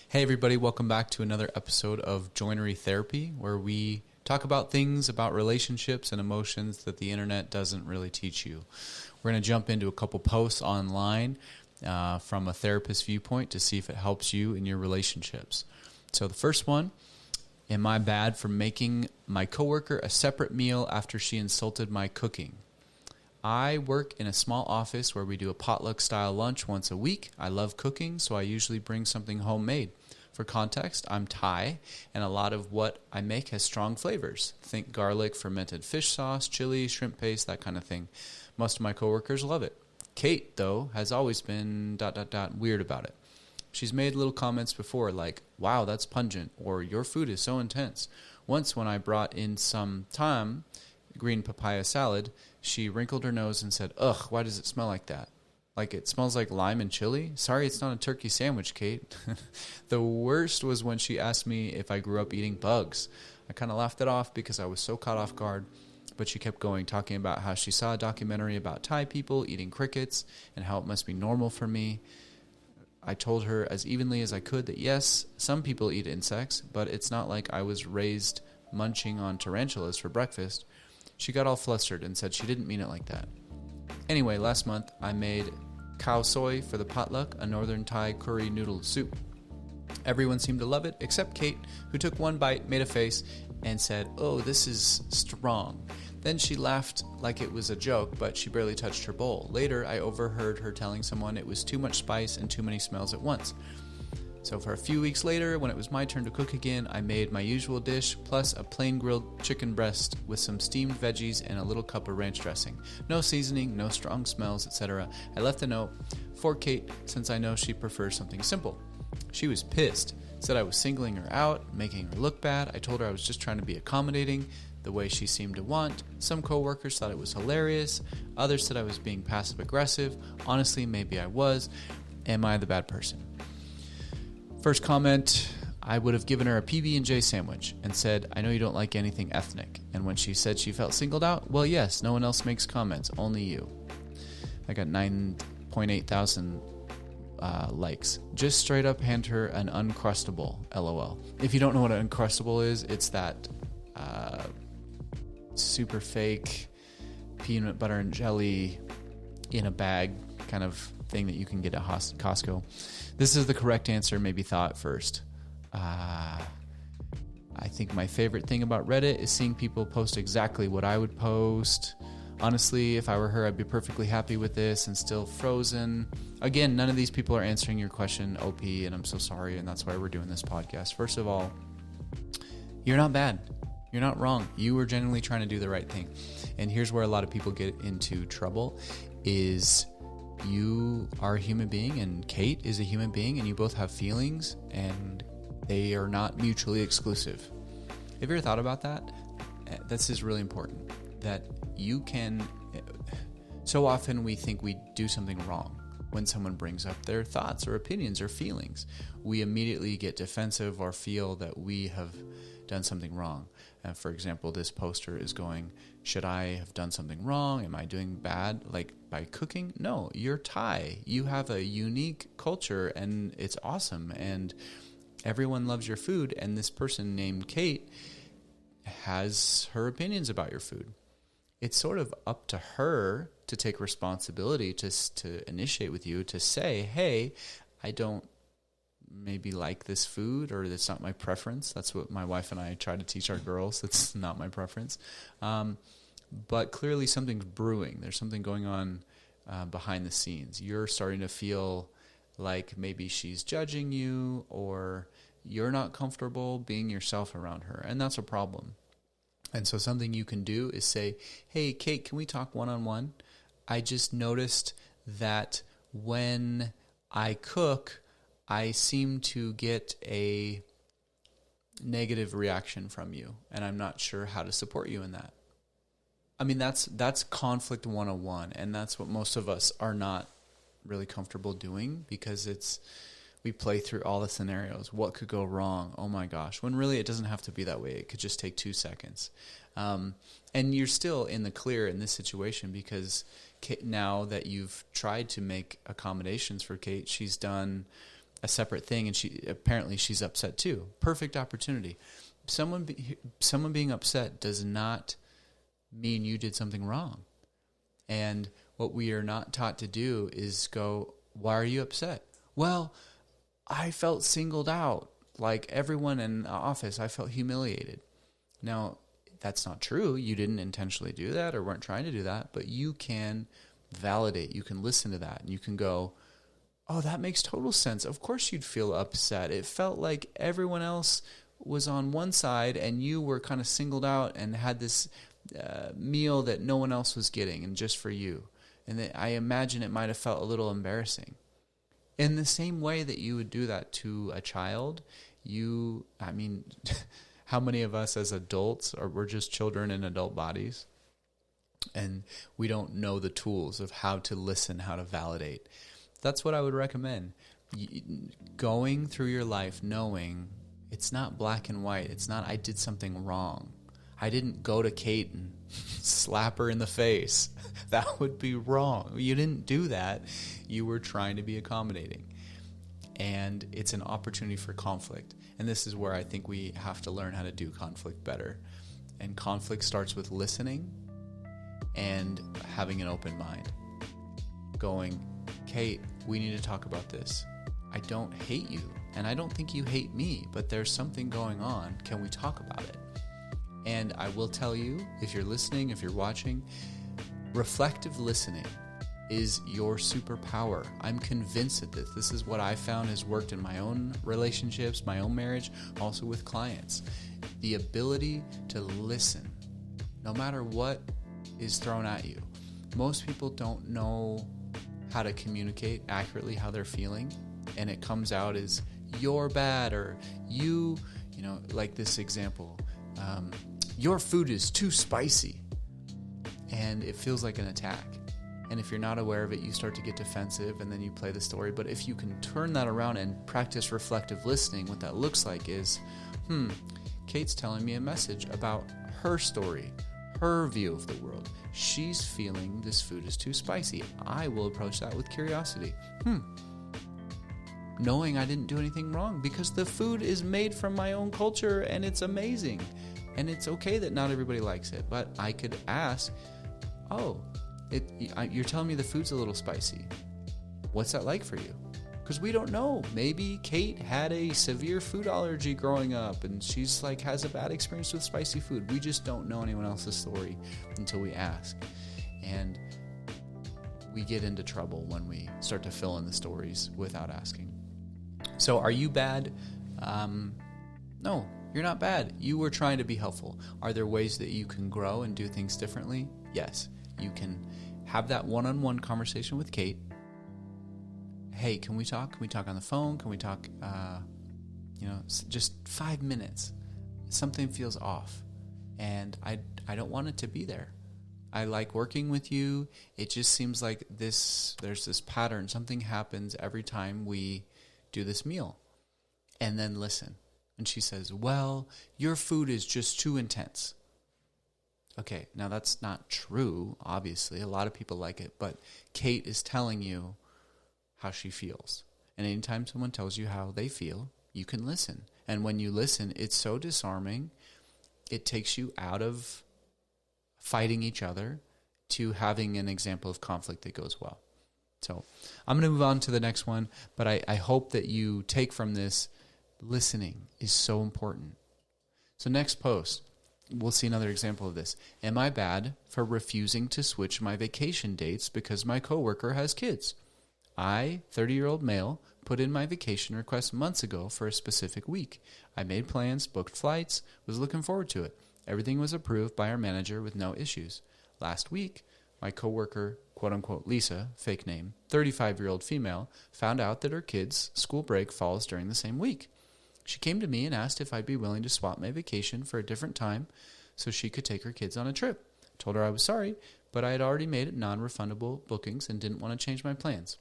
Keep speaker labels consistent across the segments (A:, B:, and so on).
A: Hey everybody, welcome back to another episode of Joinery Therapy, where we talk about things about relationships and emotions that the internet doesn't really teach you. We're going to jump into a couple posts online from a therapist viewpoint to see if it helps you in your relationships. So the first one, am I bad for making my coworker a separate meal after she insulted my cooking? I work in a small office where we do a potluck-style lunch once a week. I love cooking, so I usually bring something homemade. For context, I'm Thai, and a lot of what I make has strong flavors. Think garlic, fermented fish sauce, chili, shrimp paste, that kind of thing. Most of my coworkers love it. Kate, though, has always been ... weird about it. She's made little comments before like, wow, that's pungent, or your food is so intense. Once when I brought in some thyme, green papaya salad, she wrinkled her nose and said, ugh, why does it smell like that? Like it smells like lime and chili? Sorry, it's not a turkey sandwich, Kate. The worst was when she asked me if I grew up eating bugs. I kind of laughed it off because I was so caught off guard, but she kept going, talking about how she saw a documentary about Thai people eating crickets and how it must be normal for me. I told her as evenly as I could that yes, some people eat insects, but it's not like I was raised munching on tarantulas for breakfast. She got all flustered and said she didn't mean it like that. Anyway, last month I made khao soi for the potluck, a northern Thai curry noodle soup. Everyone seemed to love it except Kate, who took one bite, made a face, and said, oh, this is strong. Then she laughed like it was a joke, but she barely touched her bowl. Later, I overheard her telling someone it was too much spice and too many smells at once. So for a few weeks later, when it was my turn to cook again, I made my usual dish, plus a plain grilled chicken breast with some steamed veggies and a little cup of ranch dressing. No seasoning, no strong smells, etc. I left a note for Kate since I know she prefers something simple. She was pissed, said I was singling her out, making her look bad. I told her I was just trying to be accommodating, the way she seemed to want. Some coworkers thought it was hilarious. Others said I was being passive-aggressive. Honestly, maybe I was. Am I the bad person? First comment, I would have given her a PB&J sandwich and said, I know you don't like anything ethnic. And when she said she felt singled out, well, yes, no one else makes comments, only you. I got 9.8 thousand likes. Just straight up hand her an Uncrustable, LOL. If you don't know what an Uncrustable is, it's that super fake peanut butter and jelly in a bag kind of thing that you can get at Costco. This is the correct answer, maybe thought at first. I think my favorite thing about Reddit is seeing people post exactly what I would post. Honestly, if I were her, I'd be perfectly happy with this and still frozen. Again, none of these people are answering your question, OP, and I'm so sorry, and that's why we're doing this podcast. First of all, you're not bad. You're not wrong. You were genuinely trying to do the right thing. And here's where a lot of people get into trouble is you are a human being and Kate is a human being and you both have feelings and they are not mutually exclusive. Have you ever thought about that? This is really important. That you can... So often we think we do something wrong when someone brings up their thoughts or opinions or feelings. We immediately get defensive or feel that we have done something wrong. For example, this poster is going, should I have done something wrong? Am I doing bad like by cooking? No, you're Thai. You have a unique culture and it's awesome and everyone loves your food, and this person named Kate has her opinions about your food. It's sort of up to her to take responsibility to initiate with you to say, hey, I don't maybe like this food, or that's not my preference. That's what my wife and I try to teach our girls. That's not my preference. But clearly something's brewing. There's something going on behind the scenes. You're starting to feel like maybe she's judging you, or you're not comfortable being yourself around her, and that's a problem. And so something you can do is say, hey, Kate, can we talk one-on-one? I just noticed that when I cook, I seem to get a negative reaction from you, and I'm not sure how to support you in that. I mean, that's conflict 101, and that's what most of us are not really comfortable doing because we play through all the scenarios. What could go wrong? Oh my gosh. When really it doesn't have to be that way. It could just take 2 seconds. And you're still in the clear in this situation because now that you've tried to make accommodations for Kate, she's done a separate thing, and she's upset too. Perfect opportunity. Someone being upset does not mean you did something wrong. And what we are not taught to do is go, why are you upset? Well, I felt singled out. Like everyone in the office, I felt humiliated. Now, that's not true. You didn't intentionally do that or weren't trying to do that, but you can validate. You can listen to that, and you can go, oh, that makes total sense. Of course you'd feel upset. It felt like everyone else was on one side and you were kind of singled out and had this meal that no one else was getting and just for you. And I imagine it might have felt a little embarrassing. In the same way that you would do that to a child, how many of us as adults we're just children in adult bodies, and we don't know the tools of how to listen, how to validate. That's what I would recommend. Going through your life knowing it's not black and white. It's not I did something wrong. I didn't go to Kate and slap her in the face. That would be wrong. You didn't do that. You were trying to be accommodating. And it's an opportunity for conflict. And this is where I think we have to learn how to do conflict better. And conflict starts with listening and having an open mind. Going, Kate, we need to talk about this. I don't hate you, and I don't think you hate me, but there's something going on. Can we talk about it? And I will tell you, if you're listening, if you're watching, reflective listening is your superpower. I'm convinced that this is what I found has worked in my own relationships, my own marriage, also with clients. The ability to listen, no matter what is thrown at you. Most people don't know how to communicate accurately how they're feeling, and it comes out as you're bad, or you know, like this example, your food is too spicy, and it feels like an attack. And if you're not aware of it, you start to get defensive, and then you play the story. But if you can turn that around and practice reflective listening, what that looks like is, Kate's telling me a message about her story, her view of the world. She's feeling this food is too spicy. I will approach that with curiosity. Knowing I didn't do anything wrong, because the food is made from my own culture and it's amazing. And it's okay that not everybody likes it, but I could ask, you're telling me the food's a little spicy. What's that like for you? Because we don't know. Maybe Kate had a severe food allergy growing up and she's like has a bad experience with spicy food. We just don't know anyone else's story until we ask. And we get into trouble when we start to fill in the stories without asking. So are you bad? No, you're not bad. You were trying to be helpful. Are there ways that you can grow and do things differently? Yes. You can have that one-on-one conversation with Kate. Hey, can we talk? Can we talk on the phone? Can we talk, just 5 minutes? Something feels off, and I don't want it to be there. I like working with you. It just seems like there's this pattern. Something happens every time we do this meal. And then listen. And she says, well, your food is just too intense. Okay, now that's not true, obviously. A lot of people like it, but Kate is telling you how she feels. And anytime someone tells you how they feel, you can listen. And when you listen, it's so disarming. It takes you out of fighting each other to having an example of conflict that goes well. So I'm going to move on to the next one, but I hope that you take from this, listening is so important. So next post, we'll see another example of this. Am I bad for refusing to switch my vacation dates because my coworker has kids? I, 30-year-old male, put in my vacation request months ago for a specific week. I made plans, booked flights, was looking forward to it. Everything was approved by our manager with no issues. Last week, my coworker, quote-unquote Lisa, fake name, 35-year-old female, found out that her kids' school break falls during the same week. She came to me and asked if I'd be willing to swap my vacation for a different time so she could take her kids on a trip. I told her I was sorry, but I had already made non-refundable bookings and didn't want to change my plans.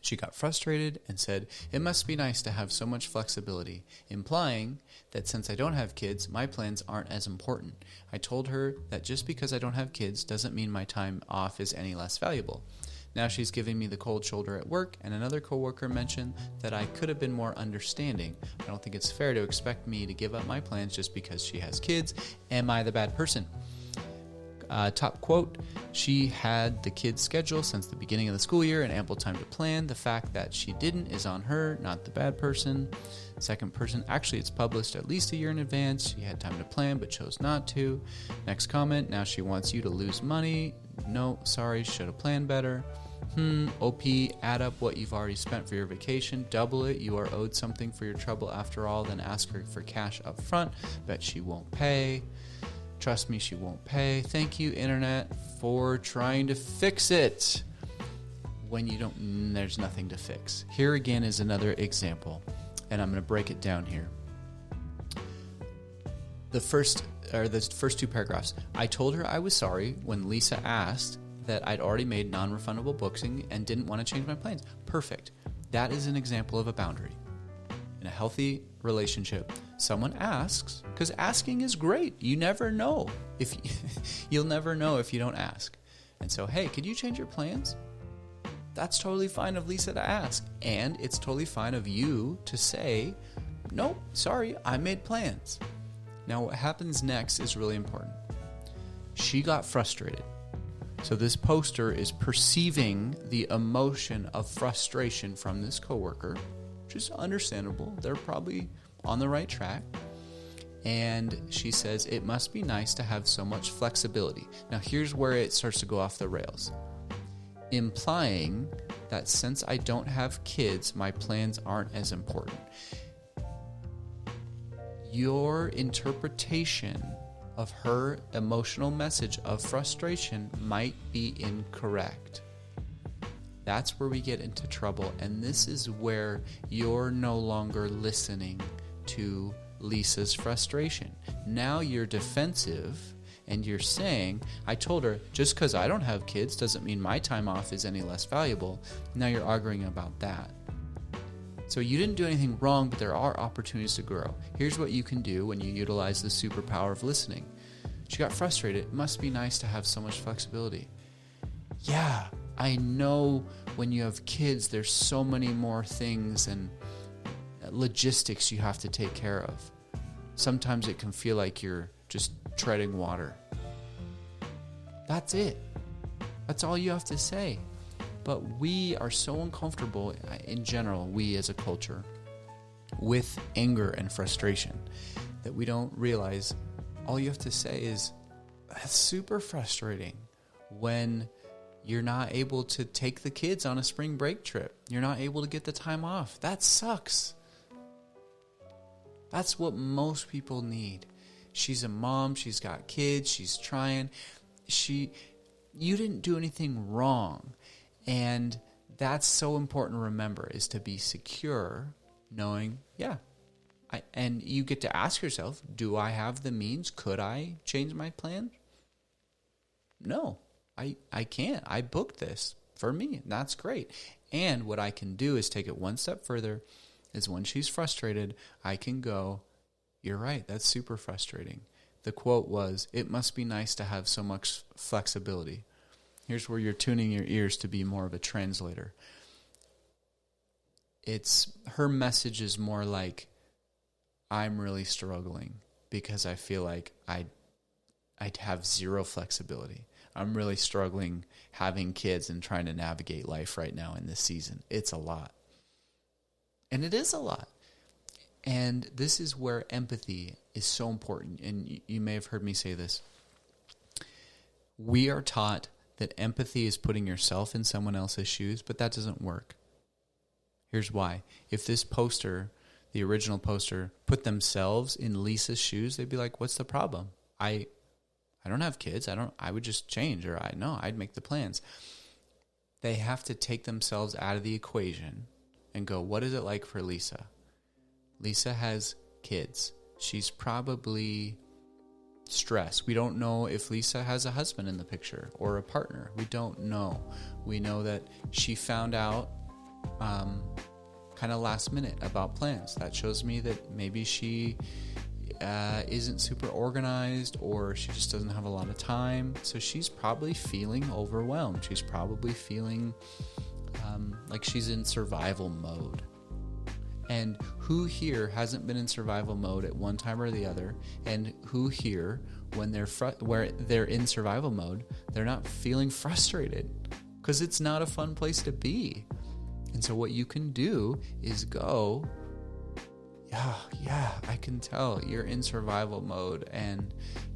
A: She got frustrated and said, it must be nice to have so much flexibility, implying that since I don't have kids, my plans aren't as important. I told her that just because I don't have kids doesn't mean my time off is any less valuable. Now she's giving me the cold shoulder at work, and another coworker mentioned that I could have been more understanding. I don't think it's fair to expect me to give up my plans just because she has kids. Am I the bad person? Top quote, she had the kids' schedule since the beginning of the school year and ample time to plan. The fact that she didn't is on her, not the bad person. Second person, actually it's published at least a year in advance. She had time to plan but chose not to. Next comment, now she wants you to lose money. No, sorry, should have planned better. OP, add up what you've already spent for your vacation, double it. You are owed something for your trouble after all, then ask her for cash up front. Bet she won't pay. Trust me, she won't pay. Thank you, internet, for trying to fix it. When you don't, there's nothing to fix. Here again is another example, and I'm going to break it down here. The first two paragraphs. I told her I was sorry when Lisa asked that I'd already made non-refundable booking and didn't want to change my plans. Perfect. That is an example of a boundary. In a healthy relationship, someone asks, because asking is great. You never know if you'll never know if you don't ask. And so, hey, could you change your plans? That's totally fine of Lisa to ask. And it's totally fine of you to say, no, sorry, I made plans. Now, what happens next is really important. She got frustrated. So this poster is perceiving the emotion of frustration from this coworker, which is understandable. They're probably on the right track. And she says, it must be nice to have so much flexibility. Now, here's where it starts to go off the rails. Implying that since I don't have kids, my plans aren't as important. Your interpretation of her emotional message of frustration might be incorrect. That's where we get into trouble, and this is where you're no longer listening to Lisa's frustration. Now you're defensive, and you're saying, I told her, just because I don't have kids doesn't mean my time off is any less valuable. Now you're arguing about that. So you didn't do anything wrong, but there are opportunities to grow. Here's what you can do when you utilize the superpower of listening. She got frustrated. It must be nice to have so much flexibility. Yeah, I know when you have kids, there's so many more things and logistics you have to take care of. Sometimes it can feel like you're just treading water. That's it. That's all you have to say. But we are so uncomfortable, in general, we as a culture, with anger and frustration that we don't realize all you have to say is, that's super frustrating when you're not able to take the kids on a spring break trip. You're not able to get the time off. That sucks. That's what most people need. She's a mom. She's got kids. She's trying. You didn't do anything wrong. And that's so important to remember, is to be secure, knowing, and you get to ask yourself, do I have the means? Could I change my plan? No, I can't. I booked this for me, and that's great. And what I can do is take it one step further, is when she's frustrated, I can go, you're right, that's super frustrating. The quote was, it must be nice to have so much flexibility. Here's where you're tuning your ears to be more of a translator. Her message is more like, I'm really struggling because I feel like I'd have zero flexibility. I'm really struggling having kids and trying to navigate life right now in this season. It's a lot. And it is a lot. And this is where empathy is so important. And you may have heard me say this. We are taught that empathy is putting yourself in someone else's shoes, but that doesn't work. Here's why. If this poster, the original poster, put themselves in Lisa's shoes, they'd be like, what's the problem? I don't have kids. I would just change, or I'd make the plans. They have to take themselves out of the equation and go, what is it like for Lisa? Lisa has kids. She's probably stressed. We don't know if Lisa has a husband in the picture or a partner. We don't know. We know that she found out kind of last minute about plans. That shows me that maybe she isn't super organized, or she just doesn't have a lot of time. So she's probably feeling overwhelmed. She's probably feeling like she's in survival mode. And who here hasn't been in survival mode at one time or the other? And who here, when where they're in survival mode, they're not feeling frustrated? Because it's not a fun place to be. And so what you can do is go, yeah, I can tell you're in survival mode and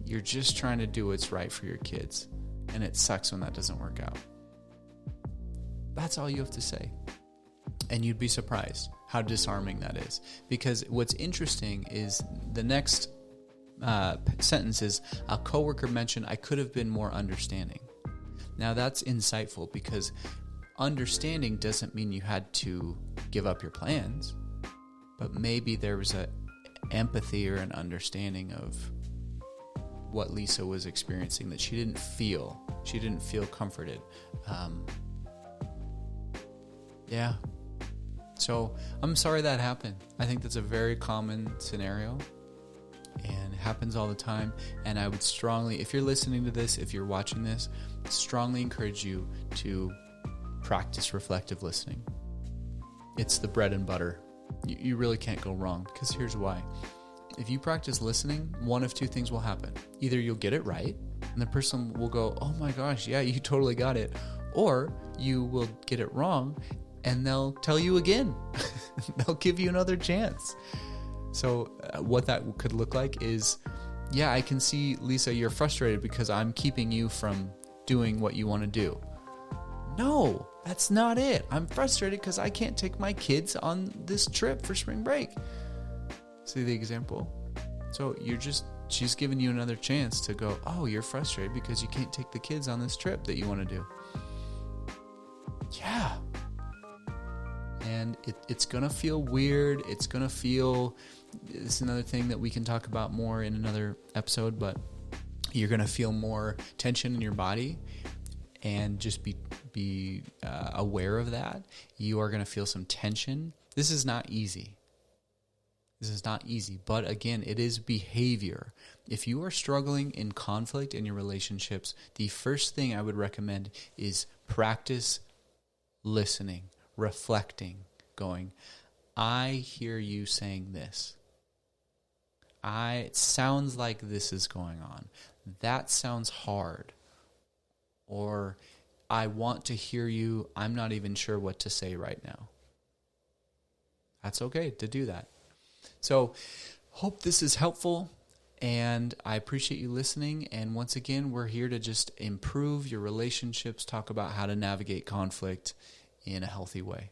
A: you're just trying to do what's right for your kids. And it sucks when that doesn't work out. That's all you have to say. And you'd be surprised how disarming that is. Because what's interesting is the next sentence is, a coworker mentioned I could have been more understanding. Now that's insightful, because understanding doesn't mean you had to give up your plans, but maybe there was an empathy or an understanding of what Lisa was experiencing that she didn't feel. She didn't feel comforted. Yeah. So I'm sorry that happened. I think that's a very common scenario, and it happens all the time. And I would strongly, if you're listening to this, if you're watching this, strongly encourage you to practice reflective listening. It's the bread and butter. You really can't go wrong, because here's why. If you practice listening, one of two things will happen. Either you'll get it right, and the person will go, oh my gosh, yeah, you totally got it. Or you will get it wrong, and they'll tell you again. They'll give you another chance. So what that could look like is, yeah, I can see, Lisa, you're frustrated because I'm keeping you from doing what you want to do. No, that's not it. I'm frustrated because I can't take my kids on this trip for spring break. See the example? So she's giving you another chance to go, oh, you're frustrated because you can't take the kids on this trip that you want to do. Yeah. And it's going to feel weird. It's another thing that we can talk about more in another episode, but you're going to feel more tension in your body, and just be aware of that. You are going to feel some tension. This is not easy. But again, it is behavior. If you are struggling in conflict in your relationships, the first thing I would recommend is practice listening, reflecting, going, I hear you saying this. It sounds like this is going on. That sounds hard. Or I want to hear you. I'm not even sure what to say right now. That's okay to do that. So, hope this is helpful, and I appreciate you listening. And once again, we're here to just improve your relationships, talk about how to navigate conflict in a healthy way.